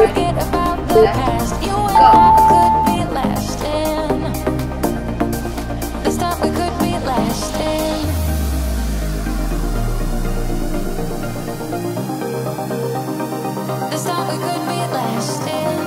forget about the past. You and I could be lasting. This time we could be lasting. This time we could be lasting.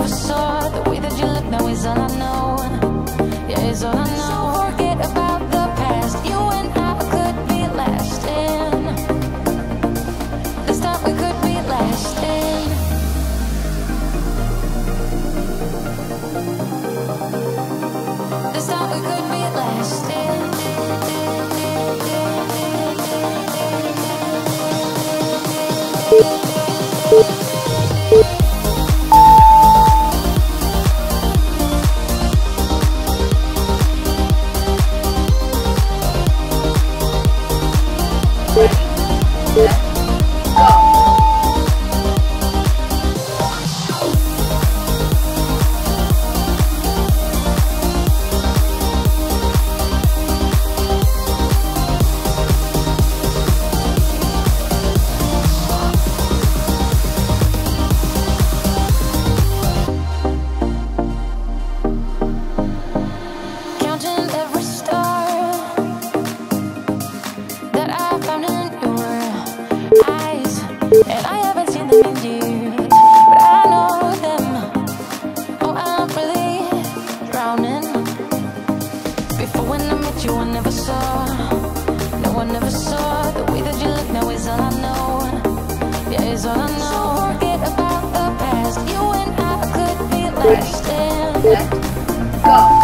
never saw. The way that you look now is all I know. Yeah, it's all I know. So forget about the past. You and I could be lasting. This time we could be lasting. This time we could be lasting. And I haven't seen them in years, but I know them. Oh, I'm really drowning. Before when I met you, I never saw. No, I never saw. The way that you look now is all I know. Yeah, it's all I know. So forget about the past. You and I could be lasting. Go.